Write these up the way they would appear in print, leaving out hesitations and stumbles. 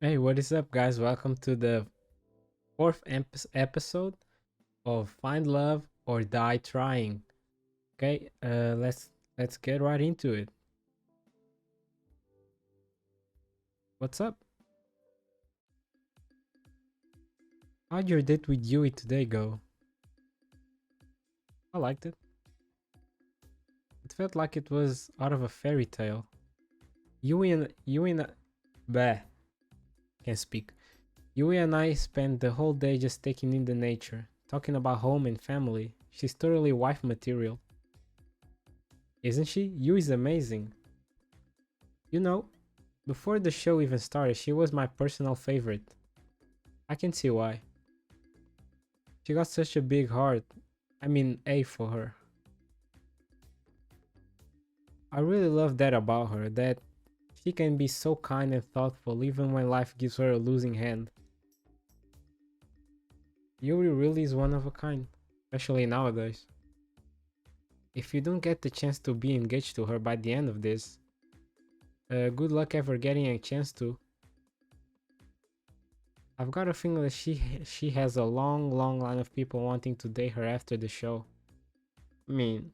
Hey, what is up, guys? Welcome to the fourth episode of Find Love or Die Trying. Okay, let's get right into it. What's up? How'd your date with Yui today go? I liked it. It felt like it was out of a fairy tale. Yui and bah, can't speak. Yui and I spent the whole day just taking in the nature, talking about home and family. She's totally wife material, isn't she? Yui's amazing. You know, before the show even started, she was my personal favorite. I can see why. She got such a big heart. I mean, A for her. I really love that about her, that she can be so kind and thoughtful even when life gives her a losing hand. Yuri really is one of a kind, especially nowadays. If you don't get the chance to be engaged to her by the end of this, good luck ever getting a chance to. I've got a feeling that she has a long line of people wanting to date her after the show. I mean,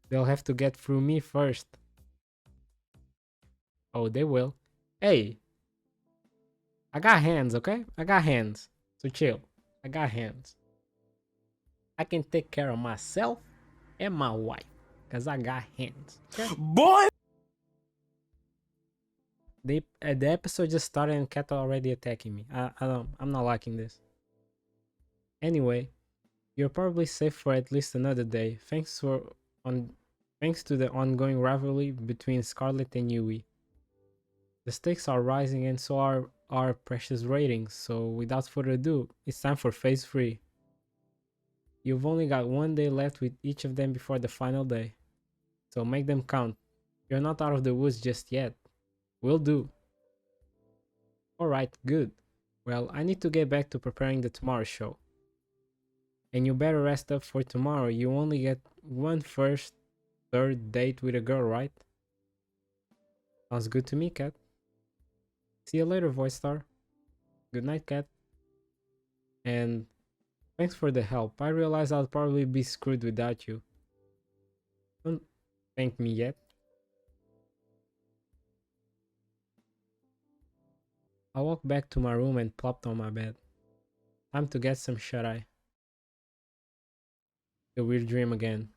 they'll have to get through me first. Oh, they will. Hey, I got hands, okay? I got hands. So chill. I got hands. I can take care of myself and my wife. Cause I got hands. Okay? Boy! The episode just started and Cat already attacking me. I'm not liking this. Anyway, you're probably safe for at least another day. Thanks to the ongoing rivalry between Scarlet and Yui. The stakes are rising and so are our precious ratings, so without further ado, it's time for phase 3. You've only got one day left with each of them before the final day, so make them count. You're not out of the woods just yet. Will do. Alright, good. Well, I need to get back to preparing the tomorrow show. And you better rest up for tomorrow. You only get one first, third date with a girl, right? Sounds good to me, Cat. See you later, Voicestar. Good night, Cat. And thanks for the help. I realize I'll probably be screwed without you. Don't thank me yet. I walked back to my room and plopped on my bed. Time to get some shut-eye. The weird dream again.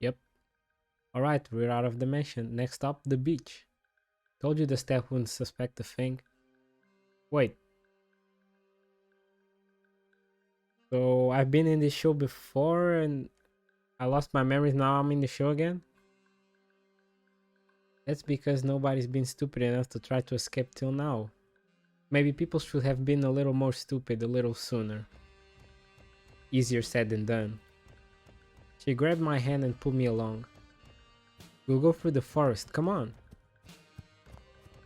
Yep. Alright, we're out of the mansion. Next up, the beach. Told you the staff wouldn't suspect a thing. Wait. So I've been in this show before and I lost my memories, now I'm in the show again? That's because nobody's been stupid enough to try to escape till now. Maybe people should have been a little more stupid a little sooner. Easier said than done. She grabbed my hand and pulled me along. We'll go through the forest, come on.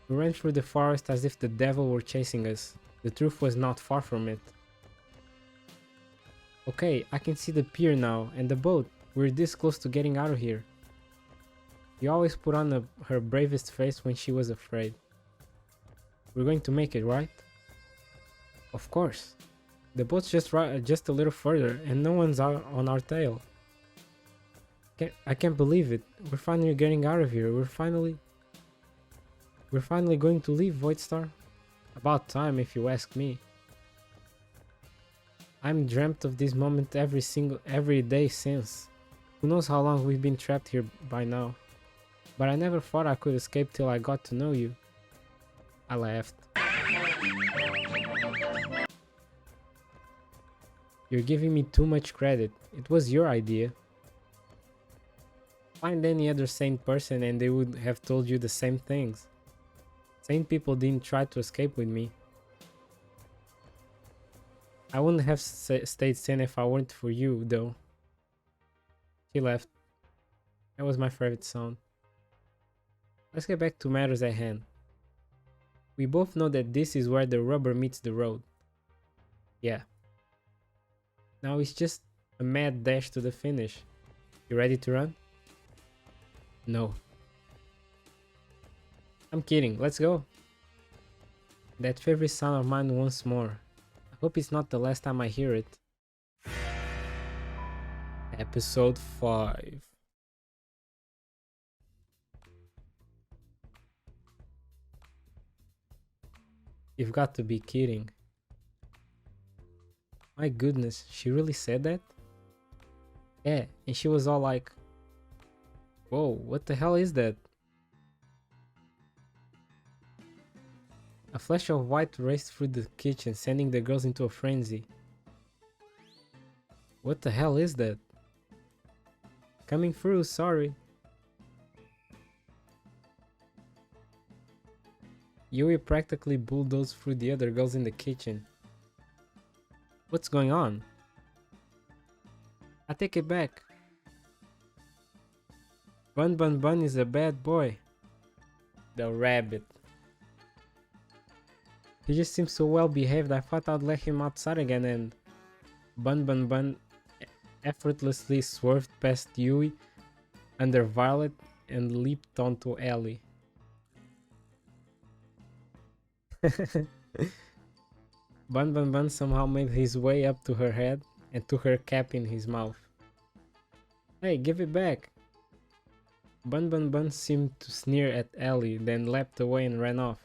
We ran through the forest as if the devil were chasing us. The truth was not far from it. Okay, I can see the pier now, and the boat. We're this close to getting out of here. She always put on her bravest face when she was afraid. We're going to make it, right? Of course. The boat's just a little further, and no one's out on our tail. I can't believe it. We're finally getting out of here. We're finally going to leave, Voicestar. About time, if you ask me. I'm dreamt of this moment every day since. Who knows how long we've been trapped here by now. But I never thought I could escape till I got to know you. I laughed. You're giving me too much credit. It was your idea. Find any other sane person and they would have told you the same things. Sane people didn't try to escape with me. I wouldn't have stayed sane if I weren't for you, though. She left. That was my favorite sound. Let's get back to matters at hand. We both know that this is where the rubber meets the road. Yeah. Now it's just a mad dash to the finish. You ready to run? No. I'm kidding, let's go. That favorite sound of mine once more. I hope it's not the last time I hear it. Episode 5. You've got to be kidding. My goodness, she really said that? Yeah, and she was all like, whoa, what the hell is that? A flash of white raced through the kitchen, sending the girls into a frenzy. What the hell is that? Coming through, sorry. Youre practically bulldozed through the other girls in the kitchen. What's going on? I take it back. Bun Bun Bun is a bad boy. The rabbit. He just seems so well behaved, I thought I'd let him outside again, and Bun Bun Bun effortlessly swerved past Youre under Violet and leaped onto Ellie. Bun Bun Bun somehow made his way up to her head and took her cap in his mouth. Hey, give it back! Bun Bun Bun seemed to sneer at Ellie, then leapt away and ran off.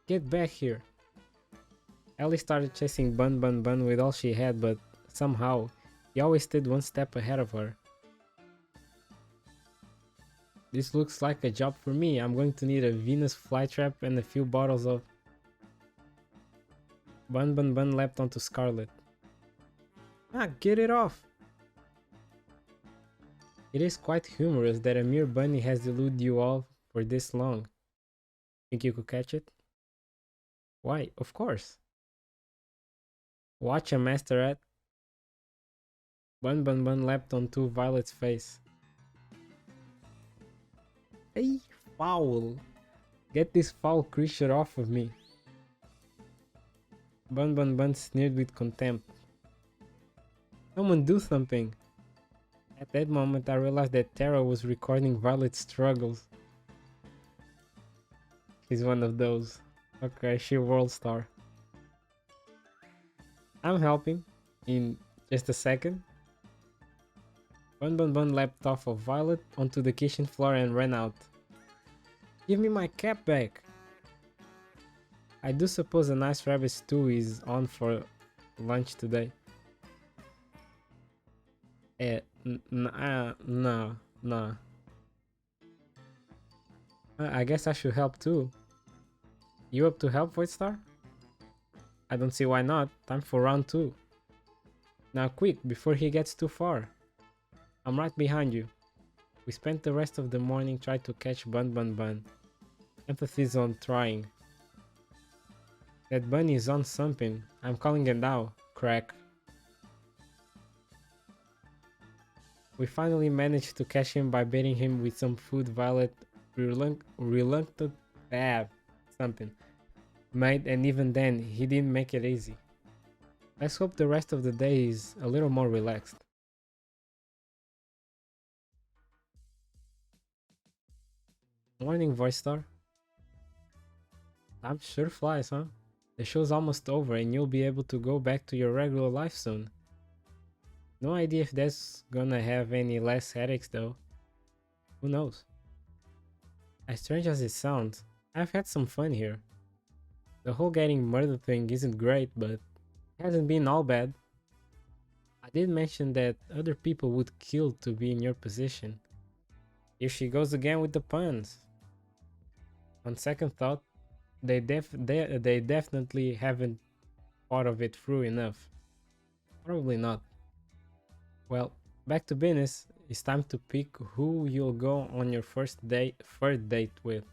Get back here! Ellie started chasing Bun Bun Bun with all she had, but somehow, he always stayed one step ahead of her. This looks like a job for me. I'm going to need a Venus flytrap and a few bottles of... Bun Bun Bun leapt onto Scarlet. Ah, get it off! It is quite humorous that a mere bunny has eluded you all for this long. Think you could catch it? Why, of course. Watch a master at... Bun Bun Bun leapt onto Violet's face. Hey, foul! Get this foul creature off of me. Bun Bun Bun sneered with contempt. Someone do something! At that moment I realized that Tara was recording Violet's struggles. She's one of those. Okay, she world star. I'm helping. In just a second. Bun Bun Bun leapt off of Violet onto the kitchen floor and ran out. Give me my cap back! I do suppose a nice rabbit stew is on for lunch today. No. I guess I should help too. You up to help, Voicestar? I don't see why not. Time for round 2. Now quick, before he gets too far. I'm right behind you. We spent the rest of the morning trying to catch Bun Bun Bun. Emphasis on trying. That bunny is on something. I'm calling it now. Crack. We finally managed to catch him by baiting him with some food Violet reluctant something made, and even then he didn't make it easy. Let's hope the rest of the day is a little more relaxed. Morning, Voicestar. Time sure flies, huh? The show's almost over and you'll be able to go back to your regular life soon. No idea if that's gonna have any less headaches though. Who knows? As strange as it sounds, I've had some fun here. The whole getting murdered thing isn't great, but it hasn't been all bad. I did mention that other people would kill to be in your position. Here she goes again with the puns. On second thought, they definitely haven't thought of it through enough. Probably not. Well, back to business. It's time to pick who you'll go on your third date with.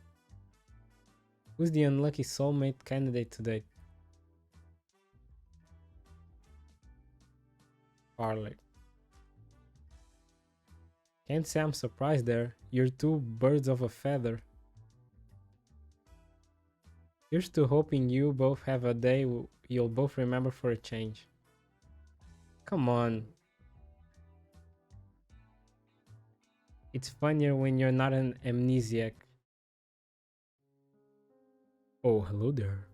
Who's the unlucky soulmate candidate today? Scarlet. Can't say I'm surprised there. You're two birds of a feather. Here's to hoping you both have a day you'll both remember for a change. Come on. It's funnier when you're not an amnesiac. Oh, hello there.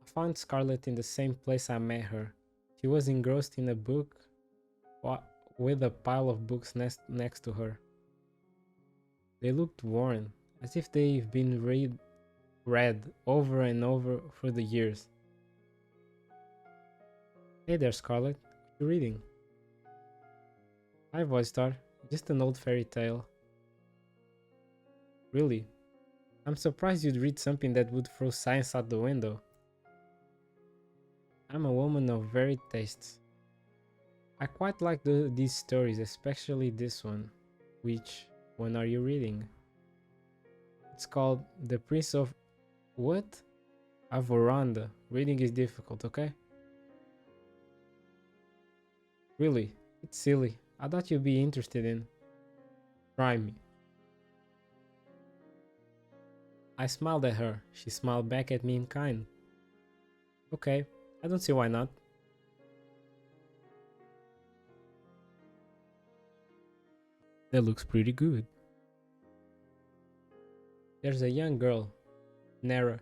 I found Scarlet in the same place I met her. She was engrossed in a book with a pile of books next to her. They looked worn, as if they've been read over and over through the years. Hey there, Scarlet. What you reading? Hi, Voicestar. Just an old fairy tale. Really? I'm surprised you'd read something that would throw science out the window. I'm a woman of varied tastes. I quite like these stories, especially this one. Which one are you reading? It's called The Prince of... What? A Veranda. Reading is difficult, okay? Really? It's silly. I thought you'd be interested in... Try me. I smiled at her. She smiled back at me in kind. Okay, I don't see why not. That looks pretty good. There's a young girl, Nora,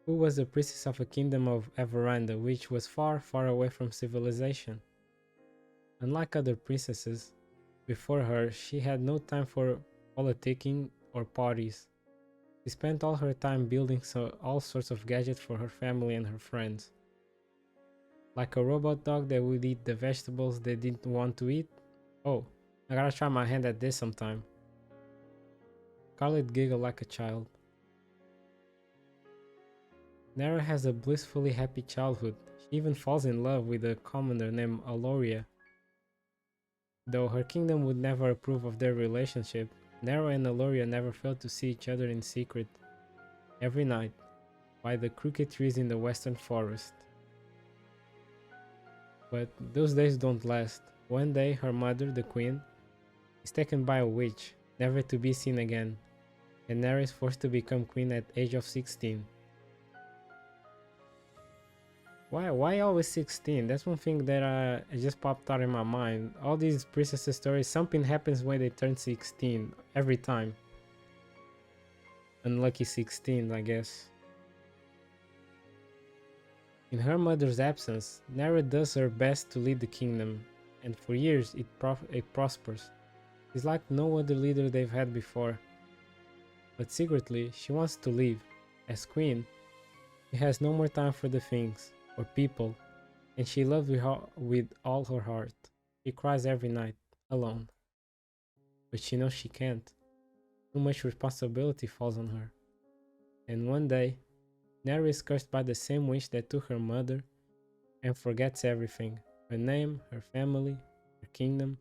who was the princess of a kingdom of Averanda, which was far, far away from civilization. Unlike other princesses before her, she had no time for politicking or parties. She spent all her time building all sorts of gadgets for her family and her friends. Like a robot dog that would eat the vegetables they didn't want to eat. Oh, I gotta try my hand at this sometime. Scarlet giggled like a child. Nora has a blissfully happy childhood. She even falls in love with a commoner named Aloria. Though her kingdom would never approve of their relationship, Nora and Aloria never failed to see each other in secret, every night, by the crooked trees in the western forest. But those days don't last. One day, her mother, the queen, is taken by a witch, never to be seen again, and Nora is forced to become queen at the age of 16. Why always 16? That's one thing that just popped out in my mind. All these princess stories, something happens when they turn 16 every time. Unlucky 16, I guess. In her mother's absence, Nora does her best to lead the kingdom, and for years it prospers. She's like no other leader they've had before. But secretly, she wants to leave. As queen, she has no more time for the things, or people, and she loves with all her heart. She cries every night, alone. But she knows she can't. Too much responsibility falls on her. And one day, Nora is cursed by the same witch that took her mother and forgets everything. Her name, her family, her kingdom.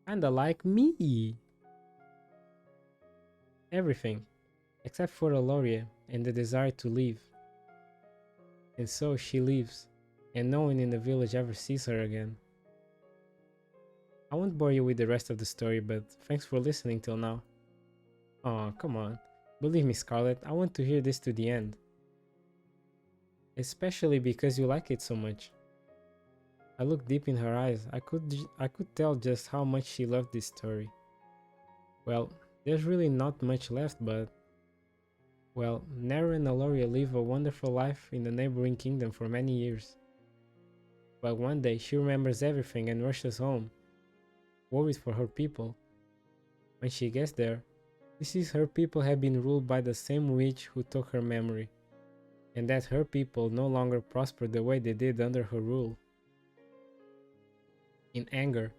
Kinda like me. Everything, except for Aloria and the desire to leave. And so she leaves, and no one in the village ever sees her again. I won't bore you with the rest of the story, but thanks for listening till now. Aw, come on. Believe me, Scarlet, I want to hear this to the end. Especially because you like it so much. I looked deep in her eyes. I could tell just how much she loved this story. Well, there's really not much left, but... Well, Nora and Aloria live a wonderful life in the neighboring kingdom for many years. But one day she remembers everything and rushes home, worried for her people. When she gets there, she sees her people have been ruled by the same witch who took her memory, and that her people no longer prosper the way they did under her rule. In anger,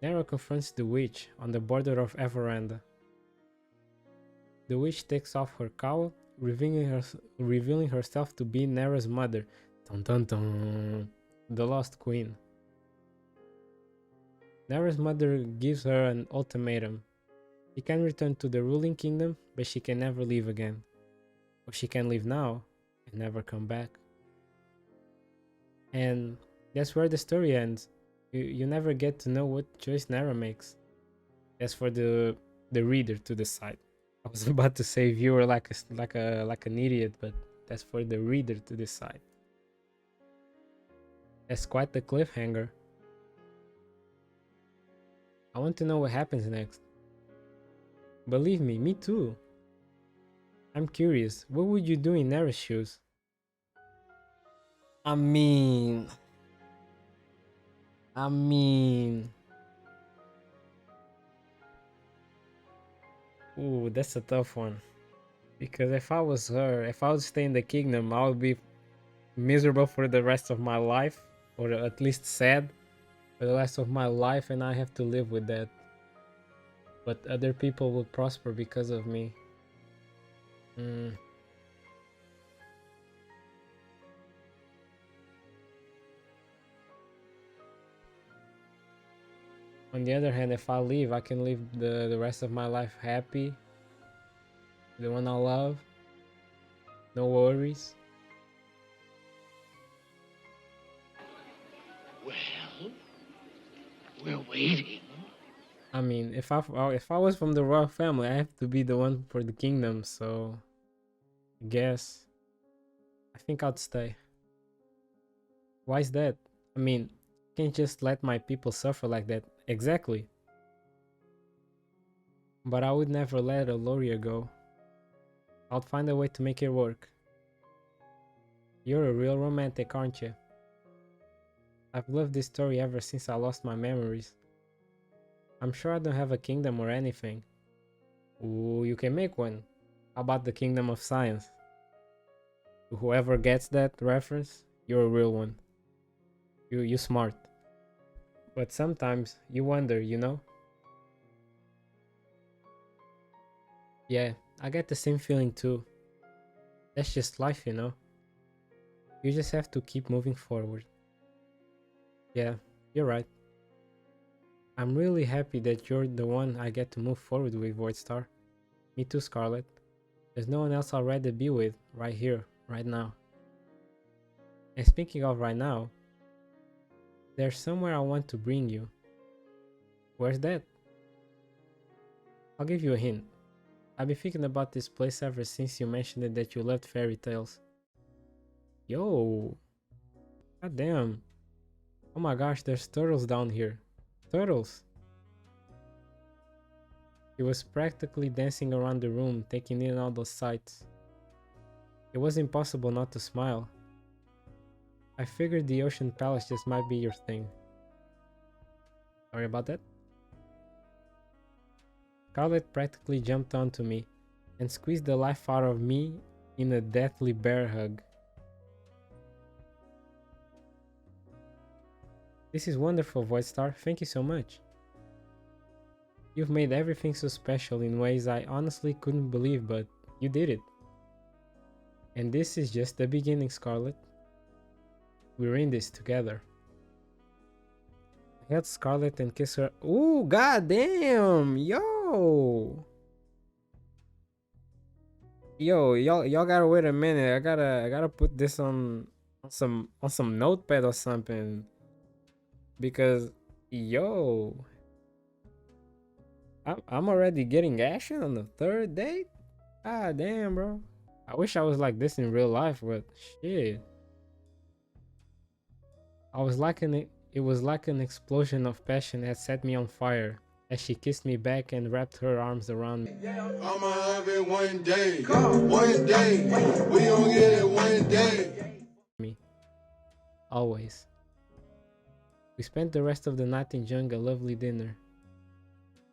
Nora confronts the witch on the border of Averanda. The witch takes off her cowl, revealing herself to be Nora's mother, dun dun dun, the Lost Queen. Nora's mother gives her an ultimatum. She can return to the ruling kingdom, but she can never leave again. Or she can leave now and never come back. And that's where the story ends. You never get to know what choice Nora makes. That's for the reader to decide. I was about to say viewer like an idiot, but that's for the reader to decide. That's quite the cliffhanger. I want to know what happens next. Believe me too. I'm curious, what would you do in Nora's shoes? I mean, I mean, ooh, that's a tough one. Because if I was her, if I would stay in the kingdom, I would be miserable for the rest of my life, or at least sad for the rest of my life, and I have to live with that. But other people will prosper because of me. Mm. On the other hand, if I leave, I can live the rest of my life happy, the one I love, no worries. Well, we're waiting. I mean, if I was from the royal family, I have to be the one for the kingdom. So, I guess I think I'd stay. Why is that? I mean, can't just let my people suffer like that. Exactly. But I would never let a lawyer go. I'll find a way to make it work. You're a real romantic, aren't you? I've loved this story ever since I lost my memories. I'm sure I don't have a kingdom or anything. Ooh, you can make one. How about the kingdom of science? Whoever gets that reference, you're a real one. You smart. But sometimes you wonder, you know? Yeah, I get the same feeling too. That's just life, you know? You just have to keep moving forward. Yeah, you're right. I'm really happy that you're the one I get to move forward with, Voicestar. Me too, Scarlet. There's no one else I'd rather be with right here, right now. And speaking of right now, there's somewhere I want to bring you. Where's that? I'll give you a hint. I've been thinking about this place ever since you mentioned it that you loved fairy tales. Yo, god damn. Oh my gosh, there's turtles down here. Turtles! He was practically dancing around the room, taking in all those sights. It was impossible not to smile. I figured the ocean palace just might be your thing. Sorry about that. Scarlet practically jumped onto me and squeezed the life out of me in a deathly bear hug. This is wonderful, Voicestar. Thank you so much. You've made everything so special in ways I honestly couldn't believe, but you did it. And this is just the beginning, Scarlet. We're in this together. I held Scarlet and kissed her. Ooh, goddamn! Yo! Yo, y'all gotta wait a minute. I gotta put this on some notepad or something. Because yo, I'm already getting action on the third date? Ah damn, bro. I wish I was like this in real life, but shit. I was like it was like an explosion of passion that set me on fire as she kissed me back and wrapped her arms around me. I'ma have it one day. One day. We gon' get it one day. Always. We spent the rest of the night enjoying a lovely dinner.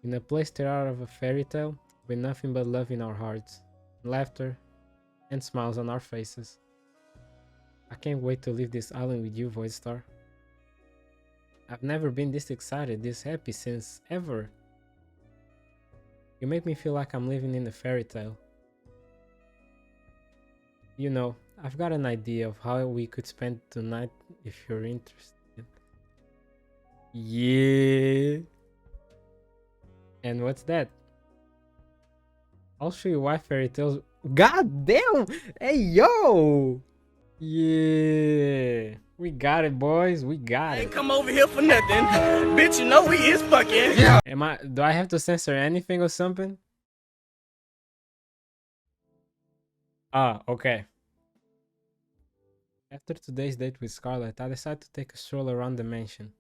In a place straight out of a fairy tale, with nothing but love in our hearts, laughter, and smiles on our faces. I can't wait to leave this island with you, Voicestar. I've never been this excited, this happy since ever. You make me feel like I'm living in a fairy tale. You know, I've got an idea of how we could spend tonight if you're interested. Yeah. And what's that? I'll show you why fairy tales. God damn! Hey yo! Yeah, we got it, boys. We got I ain't it. come over here for nothing. Bitch, you know we is fucking. Yeah. Do I have to censor anything or something? Ah, okay. After today's date with Scarlet, I decided to take a stroll around the mansion.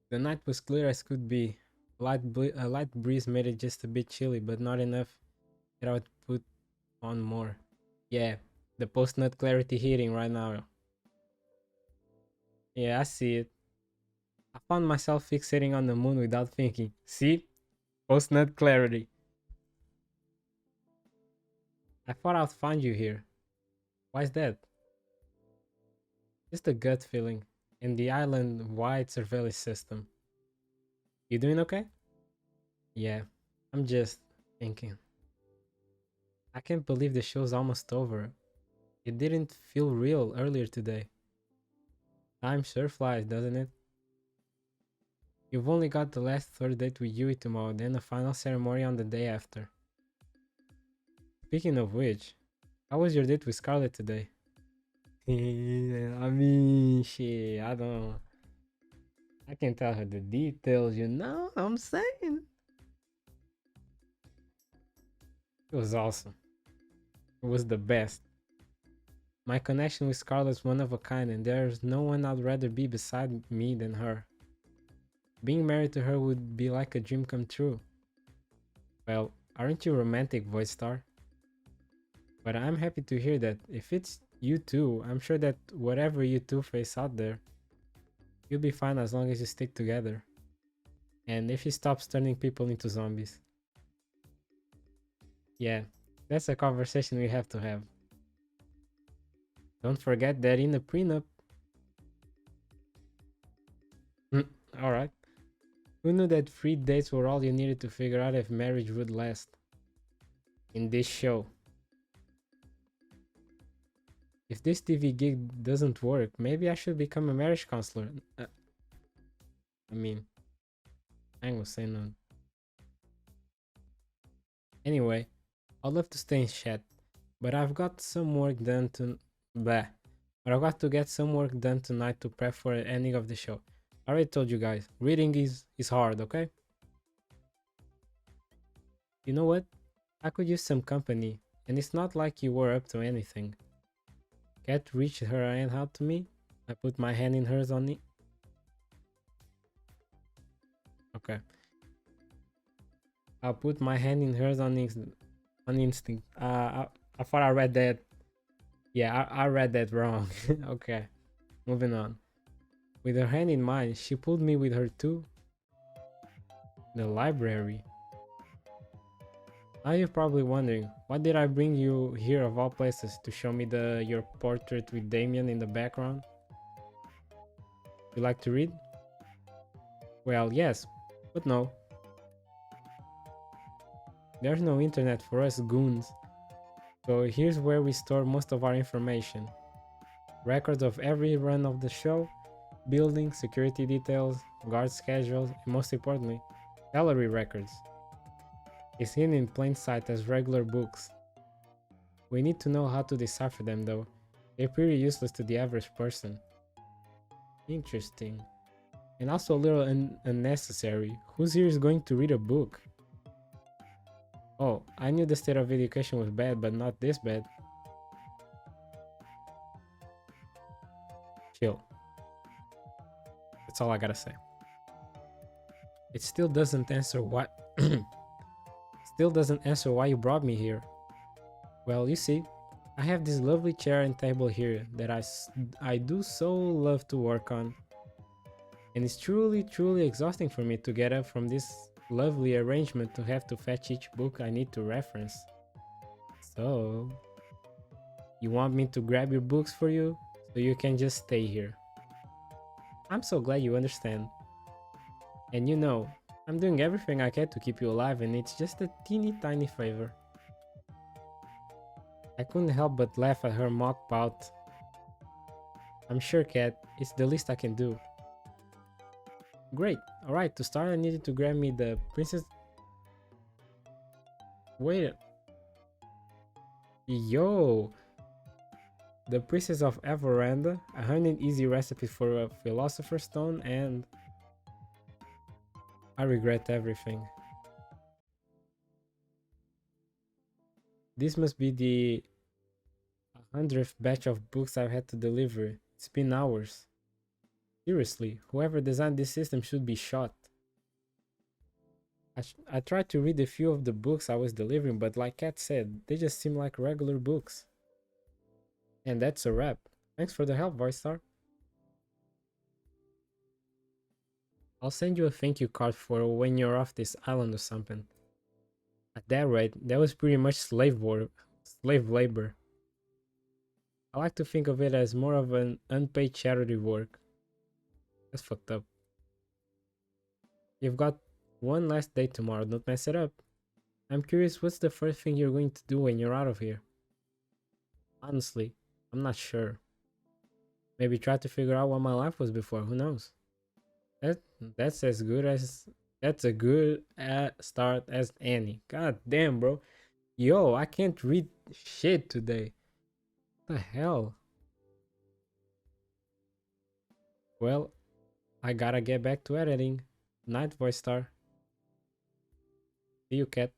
The night was clear as could be, A light breeze made it just a bit chilly, but not enough that I would put on more. Yeah, the post-nut clarity hitting right now. Yeah, I see it. I found myself fixating on the moon without thinking. See? Post-nut clarity. I thought I'd find you here. Why's that? Just a gut feeling. And the island-wide surveillance system. You doing okay? Yeah, I'm just thinking. I can't believe the show's almost over. It didn't feel real earlier today. Time sure flies, doesn't it? You've only got the last third date with Yui tomorrow, then a final ceremony on the day after. Speaking of which, how was your date with Scarlet today? I mean, shit, I don't. I can tell her the details, you know what I'm saying? It was awesome. It was the best. My connection with Scarlet's one of a kind, and there's no one I'd rather be beside me than her. Being married to her would be like a dream come true. Well, aren't you romantic, Voicestar? But I'm happy to hear that. If it's you two, I'm sure that whatever you two face out there, you'll be fine as long as you stick together. And if he stops turning people into zombies. Yeah, that's a conversation we have to have. Don't forget that in the prenup. Alright. Who knew that 3 dates were all you needed to figure out if marriage would last? In this show. If this TV gig doesn't work, maybe I should become a marriage counselor. I mean, I ain't gonna say none. Anyway, I'd love to stay in chat, but I've got some work done to... But I've got to get some work done tonight to prep for the ending of the show. I already told you guys, reading is hard, okay? You know what? I could use some company, and it's not like you were up to anything. Cat reached her hand out to me. I put my hand in hers on it. Okay. I'll put my hand in hers on instinct. I thought I read that. Yeah, I read that wrong. Okay, moving on. With her hand in mine, she pulled me with her too. The library. Now you're probably wondering, why did I bring you here of all places to show me your portrait with Damien in the background? You like to read? Well, yes, but no. There's no internet for us goons. So here's where we store most of our information. Records of every run of the show, building, security details, guard schedules, and most importantly, salary records. It's hidden in plain sight as regular books. We need to know how to decipher them though. They're pretty useless to the average person. Interesting. And also a little unnecessary. Who's here is going to read a book? Oh, I knew the state of education was bad, but not this bad. Chill. That's all I gotta say. It still doesn't answer why... Still doesn't answer why you brought me here. Well, you see, I have this lovely chair and table here that I do so love to work on. And it's truly exhausting for me to get up from this lovely arrangement to have to fetch each book I need to reference. So, you want me to grab your books for you so you can just stay here? I'm so glad you understand. And you know, I'm doing everything I can to keep you alive, and it's just a teeny tiny favor. I couldn't help but laugh at her mock pout. I'm sure, Cat, it's the least I can do. Great. Alright, to start I needed to grab me the princess... Wait. Yo! The Princess of Avoranda, 100 easy recipes for a Philosopher's Stone, and... I regret everything. This must be the 100th batch of books I've had to deliver. It's been hours. Seriously, whoever designed this system should be shot. I tried to read a few of the books I was delivering, but like Kat said, they just seem like regular books. And that's a wrap. Thanks for the help, Voicestar. I'll send you a thank you card for when you're off this island or something. At that rate, that was pretty much slave labor. I like to think of it as more of an unpaid charity work. That's fucked up. You've got one last day tomorrow, don't mess it up. I'm curious, what's the first thing you're going to do when you're out of here? Honestly, I'm not sure. Maybe try to figure out what my life was before, who knows? That's as good as that's a good start as any. God damn, bro. Yo, I can't read shit today. What the hell? Well, I gotta get back to editing. Night, Voicestar. See you, Cat.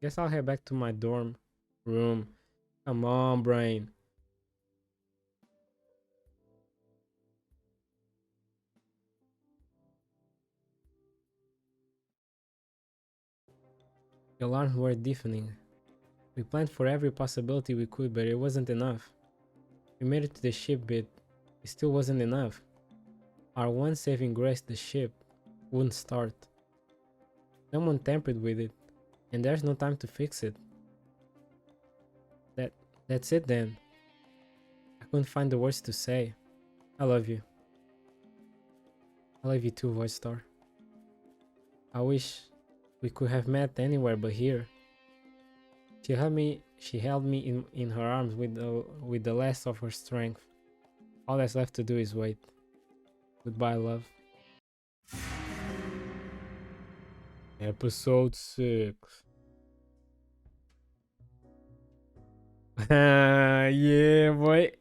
Guess I'll head back to my dorm room. Come on, brain. The alarms were deafening. We planned for every possibility we could, but it wasn't enough. We made it to the ship, but it still wasn't enough. Our one saving grace, the ship, wouldn't start. Someone tampered with it, and there's no time to fix it. That's it then. I couldn't find the words to say. I love you. I love you too, Voicestar. I wish we could have met anywhere but here. She held me in her arms with the last of her strength. All that's left to do is wait. Goodbye, love. Episode 6. Yeah, boy.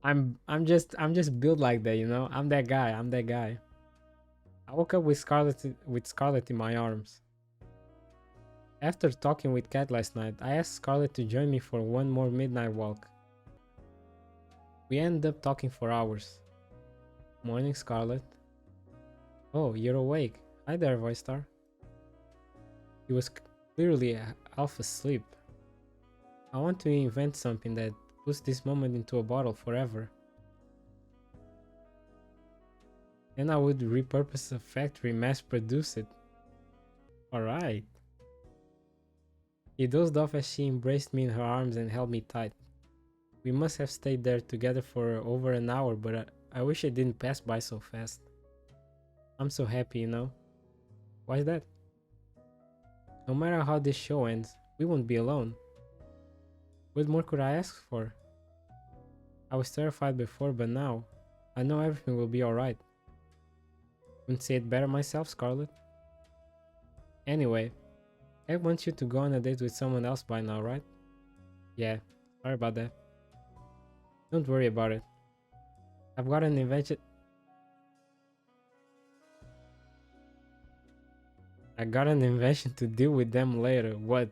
I'm just built like that, you know? I'm that guy. I woke up with Scarlet in my arms. After talking with Cat last night, I asked Scarlet to join me for one more midnight walk. We ended up talking for hours. Morning, Scarlet. Oh, you're awake. Hi there, Voicestar. He was clearly half asleep. I want to invent something that puts this moment into a bottle forever. Then I would repurpose a factory, mass produce it. Alright. He dozed off as she embraced me in her arms and held me tight. We must have stayed there together for over an hour, but I wish it didn't pass by so fast. I'm so happy, you know? Why's that? No matter how this show ends, we won't be alone. What more could I ask for? I was terrified before, but now, I know everything will be alright. Couldn't say it better myself, Scarlet. Anyway, Egg wants you to go on a date with someone else by now, right? Yeah, sorry about that. Don't worry about it. I've got an invention. I got an invention to deal with them later. What?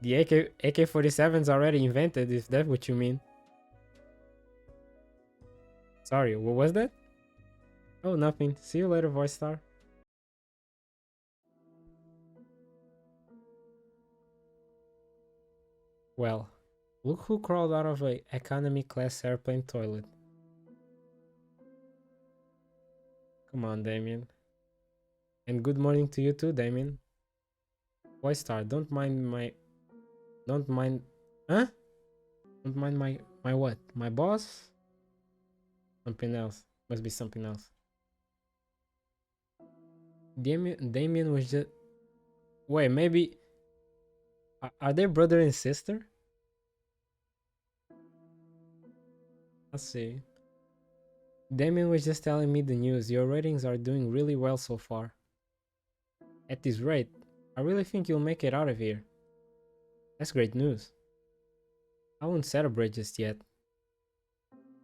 The AK-47's already invented, if that's what you mean. Sorry, what was that? Oh, nothing. See you later, Voicestar. Well, look who crawled out of a economy class airplane toilet. Come on, Damien. And good morning to you too, Damien. Voicestar, don't mind my what? My boss? Something else. Must be something else. Damien was just... Wait, maybe... Are they brother and sister? Let's see. Damien was just telling me the news. Your ratings are doing really well so far. At this rate, I really think you'll make it out of here. That's great news. I won't celebrate just yet.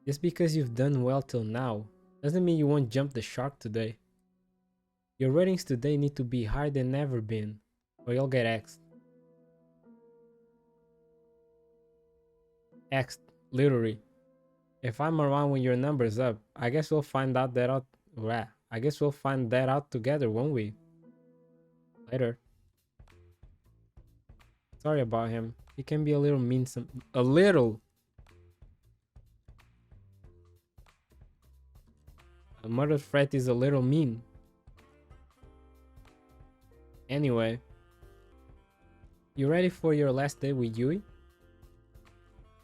Just because you've done well till now, doesn't mean you won't jump the shark today. Your ratings today need to be higher than ever been, or you'll get axed. Axed, literally. If I'm around when your number's up, I guess we'll find out that Well, I guess we'll find that out together, won't we? Later. Sorry about him. He can be a little mean a little. A murder threat is a little mean. Anyway. You ready for your last day with Yui?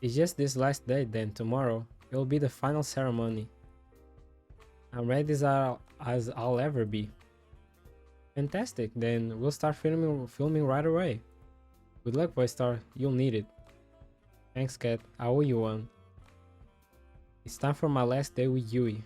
It's just this last day, then tomorrow it will be the final ceremony. I'm ready as I'll ever be. Fantastic, then we'll start filming right away. Good luck, Voicestar, you'll need it. Thanks, Cat, I owe you one. It's time for my last day with Yui.